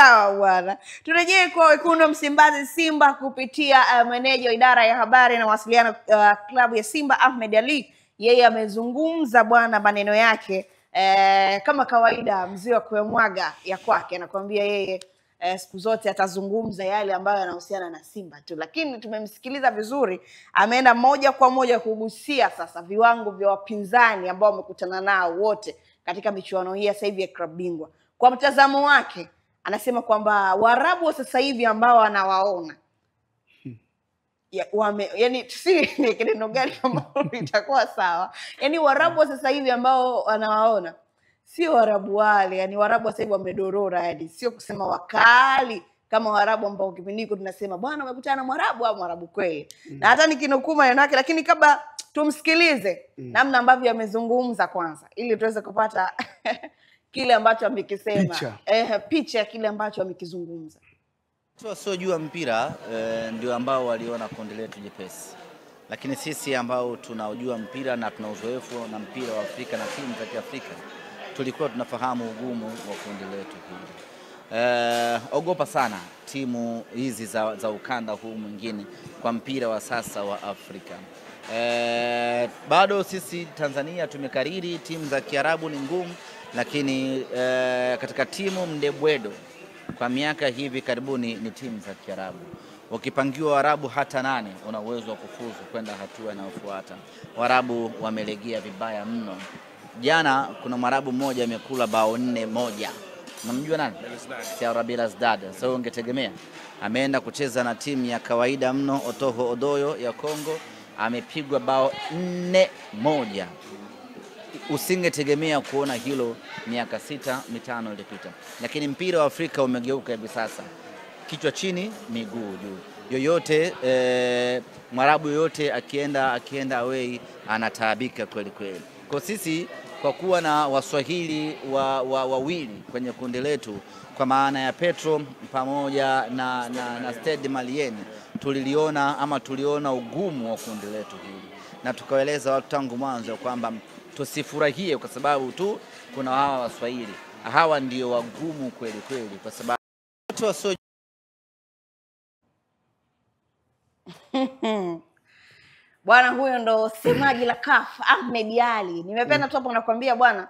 Sawa bwana. Turejee kwa wekundu Msimbazi Simba kupitia meneja wa idara ya habari na mawasiliano klabu ya Simba Ahmed Ali. Yeye amezungumza bwana maneno yake kama kawaida, mzee wa kuyamwaga ya kwake, anakuambia yeye siku zote atazungumza yale ambayo yanahusiana na Simba tu, lakini tumemsikiliza vizuri, ameenda moja kwa moja kugusia sasa viwango vya wapinzani ambao wamekutana nao wote katika michuano hii sasa hivi ya klabu bingwa. Kwa mtazamo wake anasema kwamba Waarabu wa sasa hivi ambao anawaona yani ni kidogo gani ambao itakuwa sawa, yani Waarabu wa sasa hivi ambao anawaona sio Waarabu wale, yani Waarabu sasa hivi wamedorora, yani sio kusema wakali kama Waarabu ambao kipindi hiko tunasema bwana umekutana na Mwarabu au Mwarabu kweli. Na hata nikinukuu maneno yake, lakini kabla tumsikilize namna ambavyo amezungumza kwanza ili tuweze kupata kile ambacho amekisema, picha ya kile ambacho amekizungumza. Watu wasiojua mpira ndio ambao waliona kundi letu jepesi, lakini sisi ambao tunaujua mpira na tuna uzoefu na mpira wa Afrika na timu za Kiafrika tulikuwa tunafahamu ugumu wa kundi letu hili. Ogopa sana timu hizi za ukanda huu mwingine kwa mpira wa sasa wa Afrika. Bado sisi Tanzania tumekariri timu za Kiarabu ni ngumu, lakini katika timu mdebwedo kwa miaka hivi karibuni ni timu za Kiarabu. Ukipangiwa Waarabu hata 8 una uwezo wa kufuzu kwenda hatua inayofuata. Waarabu wamelegea vibaya mno. Jana kuna Mwarabu mmoja amekula bao 4-1. Unamjua nani? Rabi Lazdad. So ungetegemea ameenda kucheza na timu ya kawaida mno Otoho Odoyo ya Kongo, amepigwa bao 4-1. Usingetegemea kuona hilo miaka 6-5 iliyopita. Lakini mpira wa Afrika umegeuka hivi sasa. Kichwa chini, miguu juu. Yoyote Mwarabu yoyote akienda away anataabika kweli kweli. Kwa sisi kwa kuwa na Waswahili wawili kwenye kundi letu kwa maana ya Petro pamoja na Stade Malien, tuliona ugumu wa kundi letu hili. Na tukaeleza watu tangu mwanzo kwamba tusifurahie kwa sababu tu kuna hawa Waswahili. Hawa ndio wagumu kweli kweli kwa sababu watu wasio bwana. Huyo ndo semaji la CAF Ahmed Ali. Nimependa tu hapo nakwambia bwana,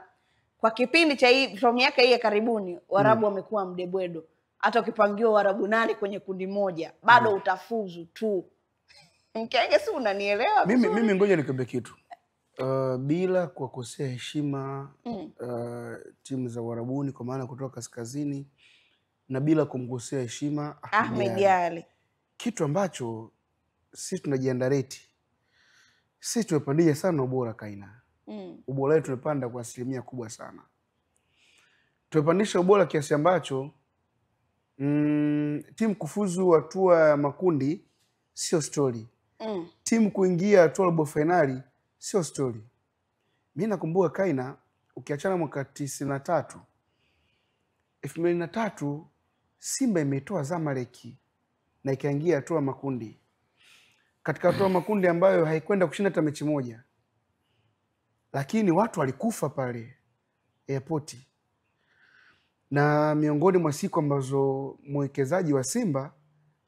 kwa kipindi cha hii from miaka hii ya karibuni Waarabu wamekuwa mdebwedo. Hata ukipangiwa Waarabu 8 kwenye kundi moja bado utafuzu tu. Mkenge, si unanielewa? Mimi ngoja nikwambie kitu. Bila kuwakosea heshima timu za Uarabuni kwa maana kutoka kaskazini, na bila kumkosea heshima Ahmed Ali, kitu ambacho sisi tunajiandareti, sisi tumepandisha sana ubora Kaina. Ubora wetu tumepanda kwa 1% kubwa sana. Tumepandisha ubora kiasi ambacho timu kufuzu hatua ya makundi sio story. Timu kuingia hatua robo finali sio story. Mimi nakumbuka Kaina, ukiachana mwaka 93, 2003 Simba imetoa Zamalek na ikaingia hatua makundi. Katika hatua makundi ambayo haikwenda kushinda hata mechi moja. Lakini watu walikufa pale airport. Na miongoni mwa siku ambazo mwekezaji wa Simba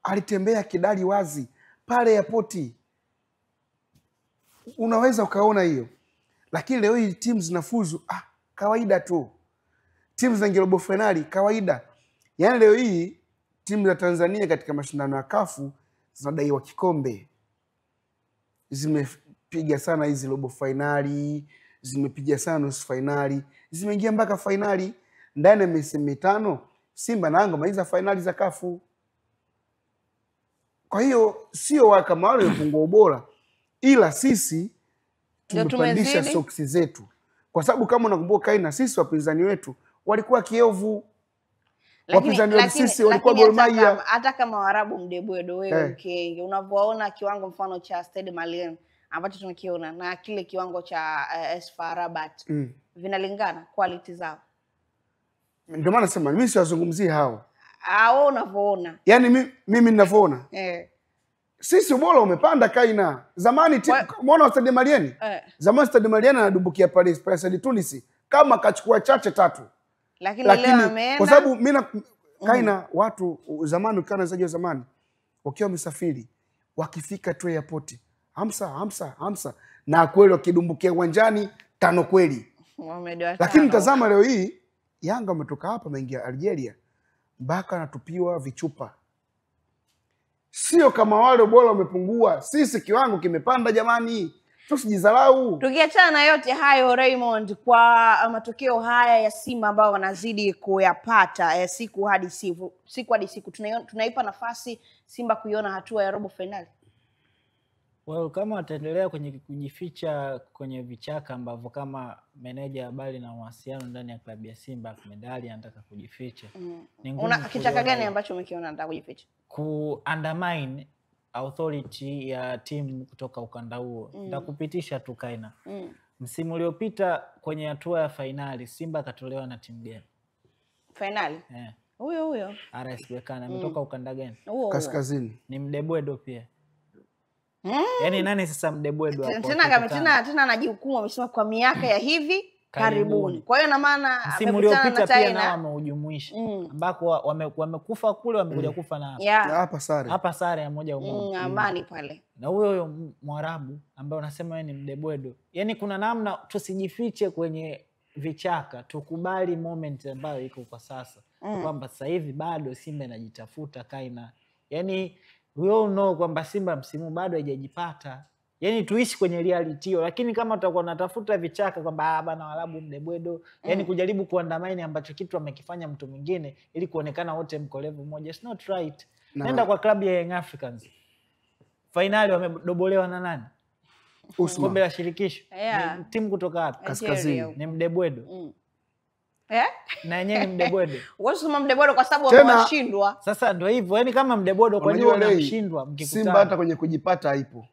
alitembea kidali wazi pale airport. Unaweza ukaona hiyo. Lakini leo hii timu zinafuzu kawaida tu. Timu za robo finali kawaida. Yaani leo hii timu za Tanzania katika mashindano ya CAF zinadaiwa kikombe. Zimepiga sana hizi robo finali, zimepiga sana nusu finali, zimeingia mpaka finali. Ndani ya miezi 5 Simba na Yanga maiza finali za CAF. Kwa hiyo sio kama wale wapungua ubora, ila sisi tumepandisha soksi zetu. Kwa sababu kama unakumbuka Kaina, sisi wapinzani wetu walikuwa kiovu. Wapinzani wetu sisi walikuwa Gor Mahia. Hata kama Waarabu mdebwedo wewe Mkenge, unavyoona kiwango mfano cha Stade Malien ambacho tumekiona na kile kiwango cha FAR Rabat vinalingana quality zao. Ndio maana nasema mimi siwazungumzie hao. Hao unavyoona. Yaani mimi ninavyoona. Sisi ubora umepanda Kaina. Zamani umeona Stade Malien? Zamani Stade Malien anadumbukia Paris Saint Tunis kama kachukua chache 3. Lakini leo ameenda kwa sababu mimi Kaina watu zamani ukiwa na wachezaji wa zamani wakiwa wamesafiri wakifika tu airport hamsa na kweli wakidumbukia uwanjani 5 kweli. Lakini tazama leo hii Yanga wametoka hapa ameingia Algeria mpaka anatupiwa vichupa. Sio kama wale ubora umepungua, sisi kiwango kimepanda jamani. Tusijidharau. Tukiachana na yote hayo Raymond, kwa matokeo haya ya Simba ambao wanazidi kuyapata siku hadi siku, tunaipa nafasi Simba kuiona hatua ya robo finali. Well, kama wataendelea kwenye kujificha kwenye vichaka ambavyo kama meneja habari na mawasiliano ndani ya klabu ya Simba Ahmed Ally anataka kujificha. Una kichaka gani ambacho umekiona anataka kujificha? Undermine authority ya timu kutoka ukanda huo. Nitakupitisha tu Kaina. Msimu uliopita kwenye hatua ya finali Simba katolewa na timu gani? Finali? Huyo. RS Berkane ametoka ukanda gani? Kaskazini. Ni Mdebwedo pia. Yaani nani sasa Mdebwedo hapo? Tena anajihukumu amesema kwa miaka ya hivi karibuni. Kwa hiyo na maana msimu uliopita pia nao wameujumuisha ambako wamekufa kule wamekuja kufa na hapa sare ya 1-1 amani pale. Na huyo Mwarabu ambaye unasema yeye ni Mdebwedo, yani kuna namna tusijifiche kwenye vichaka, tukubali moment ambayo iko kwa sasa kwamba sasa hivi bado Simba inajitafuta Kaina. Yani we all know kwamba Simba msimu bado haijajipata. Yani tuishi kwenye reality hiyo, lakini kama tutakuwa natafuta vichaka kwamba bana Waarabu Mdebwedo, yani kujaribu kuandamine ambacho kitu amekifanya mtu mwingine ili kuonekana wote mko level moja, it's not right. Nenda kwa klabu ya Young Africans. Finali wamedobolewa na nani? Kombe la shirikisho. Timu kutoka wapi? Kaskazini. Ni Mdebwedo. Na yenyewe ni Mdebwedo. Wasema Mdebwedo kwa sababu wameshindwa. Sasa ndio hivyo, yani kama Mdebwedo kwa nini wanashindwa mkikutana? Simba hata kwenye kujipata haipo.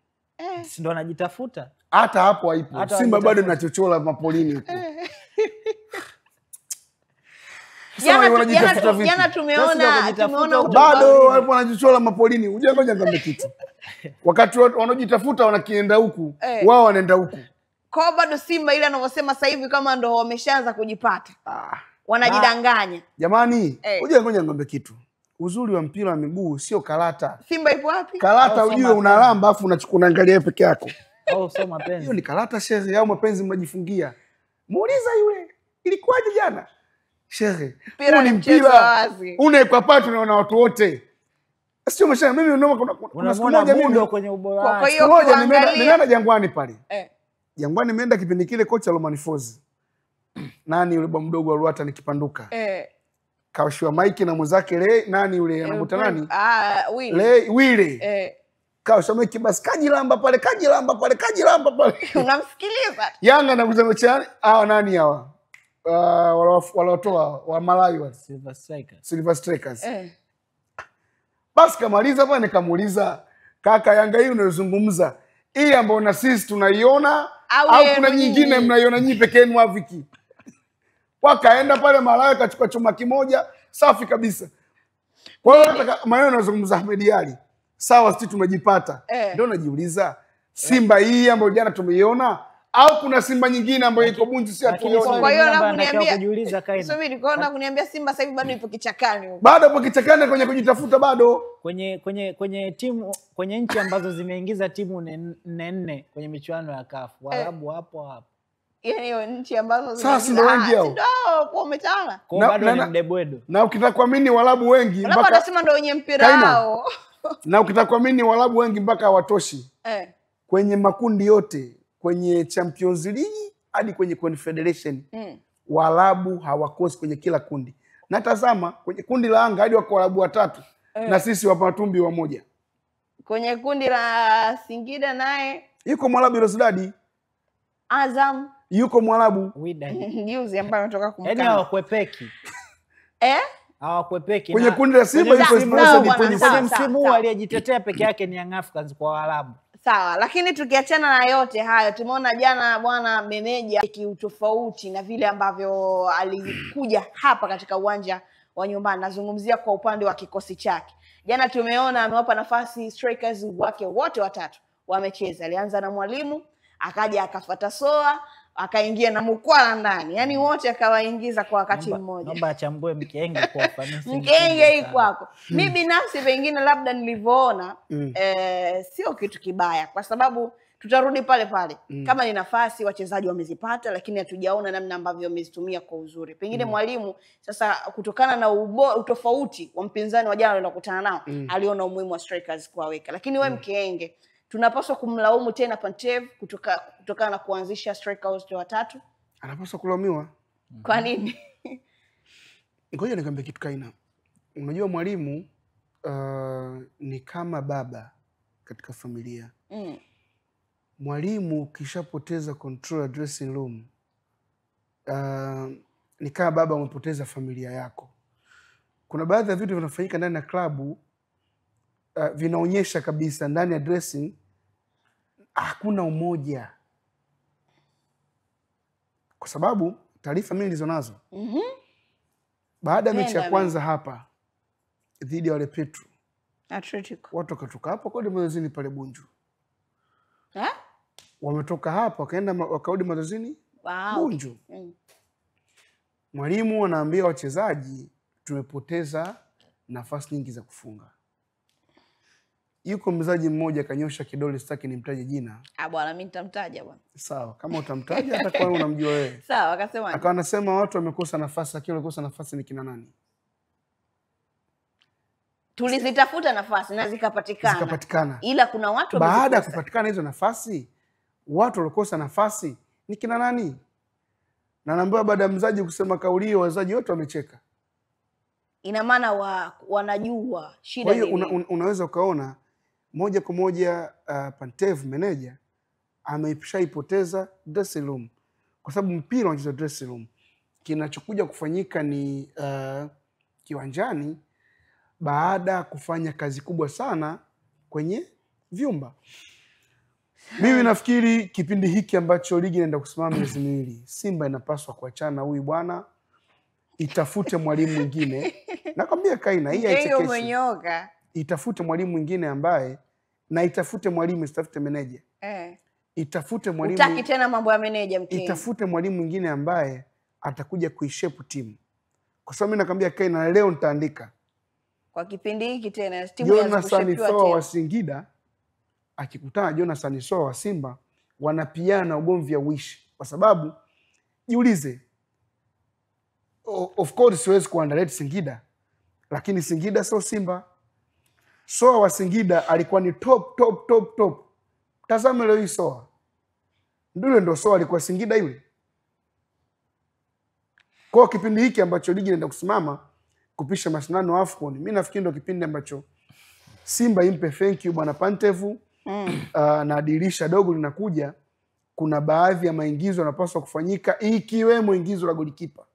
Si ndo anajitafuta? Hata hapo haipo. Simba bado inachochola mapolini huko. Jana tumeona bado wapo wanachochola mapolini. Unajua ngoja ngombe kitu. Wakati wanaojitafuta wanakienda huku, wao wanaenda huku. Kwa bado Simba ile anavyosema sasa hivi kama ndo wameshaanza kujipata. Wanajidanganya. Jamani, unajua ngoja ngombe kitu. Uzuri wa mpira wa miguu sio karata. Simba ipo wapi? Karata ujue unalamba afu unaangalia peke yako. Sio mapenzi. Hiyo ni karata shehe, au mapenzi mnajifungia. Muuliza yule, ilikuwaje jana? Shehe, mpira ni mpira. Unaekwa patu na watu wote. Sio mshana mimi unaona kuna siku moja mimi kwenye ubora. Kwa hiyo nimeenda Jangwani pale. Jangwani nimeenda kipindi kile kocha Roman Fozi. Nani yule bwa mdogo wa Ruata nikipanduka. Kawashua Mike na mwenzake le nani yule anamuita nani? Wile. Kawashua Mike basi kajilamba pale. Unamsikiliza? Yanga na kuzangocha nani hawa? Walotoa wa Malawi wa Silver Strikers. Basi kamaliza pale nikamuuliza kaka, Yanga hii unayozungumza hii ambayo na sisi tunaiona au kuna nyingine mnaiona nyinyi peke yenu Afriki? Wakaenda pale Malawi kachukua chuma kimoja safi kabisa. Kwa hiyo hata maneno yanazungumza Ahmed Ally sawa, sisi tumejipata. Ndio najiuliza Simba hii ambayo jana tumeiona au kuna Simba nyingine ambayo iko bunju si atuone? Kwa hiyo na kuniambia Simba sasa hivi bado ipo kichakani huko. Bado ipo kichakani kwenye kujitafuta bado. Kwenye timu kwenye nchi ambazo zimeingiza timu 4 kwenye michuano ya CAF. Waarabu hapo. Yaani hiyo nchi ambazo sasa ndio wengi hao. Ndio kwa umetawala. Kwa bado ni Mdebwedo. Na ukitaka kuamini Waarabu wengi mpaka wanasema ndio wenye mpira wao. Na ukitaka kuamini Waarabu wengi mpaka hawatoshi. Kwenye makundi yote, kwenye Champions League hadi kwenye Confederation. Waarabu hawakosi kwenye kila kundi. Na tazama kwenye kundi la Yanga hadi wako Waarabu 3 na sisi wapa Matumbi 1. Kwenye kundi la Singida naye yuko Mwarabu Rosdadi. Azam yuko Mwarabu. Juzi ambaye ametoka kumkana. Yaani hawakwepeki. Hawakwepeki. Kwenye kundi la Simba yuko Esperance kwenye msimu aliyejitetea peke yake ni Young Africans kwa Waarabu. Sawa, lakini tukiachana na yote hayo, tumeona jana bwana meneja kiutofauti na vile ambavyo alikuja hapa katika uwanja wa nyumbani. Nazungumzia kwa upande wa kikosi chake. Jana tumeona amewapa nafasi strikers wake wote 3 wamecheza. Alianza na Mwalimu, akaja akafuata Soa, akaingia na Mukwala ndani, yaani wote akawaingiza kwa wakati mmoja. Naomba achambue Mkenge kwa ufanisi. Mkenge hii kwako. Mimi binafsi pengine labda nilivyoona sio kitu kibaya, kwa sababu tutarudi pale pale. Kama ni nafasi wachezaji wamezipata, lakini hatujaona namna ambavyo wamezitumia kwa uzuri. Pengine mwalimu sasa, kutokana na utofauti wa mpinzani wa jana anakutana nao, aliona umuhimu wa strikers kuwaweka. Lakini wewe Mkenge, tunapaswa kumlaumu tena Pantev kutokana na kuanzisha strikers watatu? Anapaswa kulaumiwa. Kwa nini? Ngoja nikwambie kitu Kaina. Unajua mwalimu ni kama baba katika familia. Mwalimu ukishapoteza control ya dressing room, ni kama baba umepoteza familia yako. Kuna baadhi ya vitu vinafanyika ndani ya klabu vinaonyesha kabisa ndani ya dressing hakuna umoja. Kwa sababu taarifa mimi nilizo nazo, baada ya mechi ya kwanza hapa dhidi ya wale Petro Atletico, watu wakatoka hapo kwa mazoezini pale Bunju. Wametoka hapo wakaenda wakarudi mazoezini Bunju. Mwalimu anaambia wachezaji tumepoteza nafasi nyingi za kufunga. Yuko mchezaji mmoja kanyosha kidole, sitaki nimtaje jina. Bwana mimi nitamtaja bwana. Sawa, kama utamtaja hata kwa unamjua wewe. Sawa, akasema. Akawa anasema watu wamekosa nafasi, lakini walikosa nafasi ni kina nani? Tulizitafuta nafasi na zikapatikana. Ila kuna watu baada ya kupatikana hizo nafasi, watu walikosa nafasi ni kina nani? Na naambiwa baada ya mzaji kusema kauli hiyo wazaji wote wamecheka. Ina maana wanajua shida nini. Kwa hiyo unaweza ukaona moja kwa moja Pantev manager ameshaipoteza dressing room, kwa sababu mpira unachezwa dressing room. Kinachokuja kufanyika ni kiwanjani baada ya kufanya kazi kubwa sana kwenye vyumba. Mimi nafikiri kipindi hiki ambacho ligi inaenda kusimama miezi miwili, Simba inapaswa kuachana huyu bwana, itafute mwalimu mwingine. Nakwambia Kaina, hii haichekeshi. Itafute mwalimu mwingine ambaye, na itafute mwalimu, isitafute meneja. Itafute mwalimu. Utaki tena mambo ya meneja Mkenge. Itafute mwalimu mwingine ambaye atakuja kuishape timu. Kwa sababu mimi nakwambia Kaina, leo nitaandika kwa kipindi hiki tena timu ya Jonathan Soa wa Singida akikutana Jonathan Soa wa Simba, wanapiana ugomvi ya wishi. Kwa sababu jiulize, of course siwezi kuandarate Singida, lakini Singida sio Simba. Soa wa Singida alikuwa ni top. Tazama leo hii Soa. Ndo Soa alikuwa Singida yule. Kwa kipindi hiki ambacho ligi inaenda kusimama kupisha mashindano AFCON, mimi nafikiri ndo kipindi ambacho Simba impe thank you bwana Pantev. Na dirisha dogo linakuja, kuna baadhi ya maingizo yanapaswa kufanyika, ikiwemo ingizo la golikipa.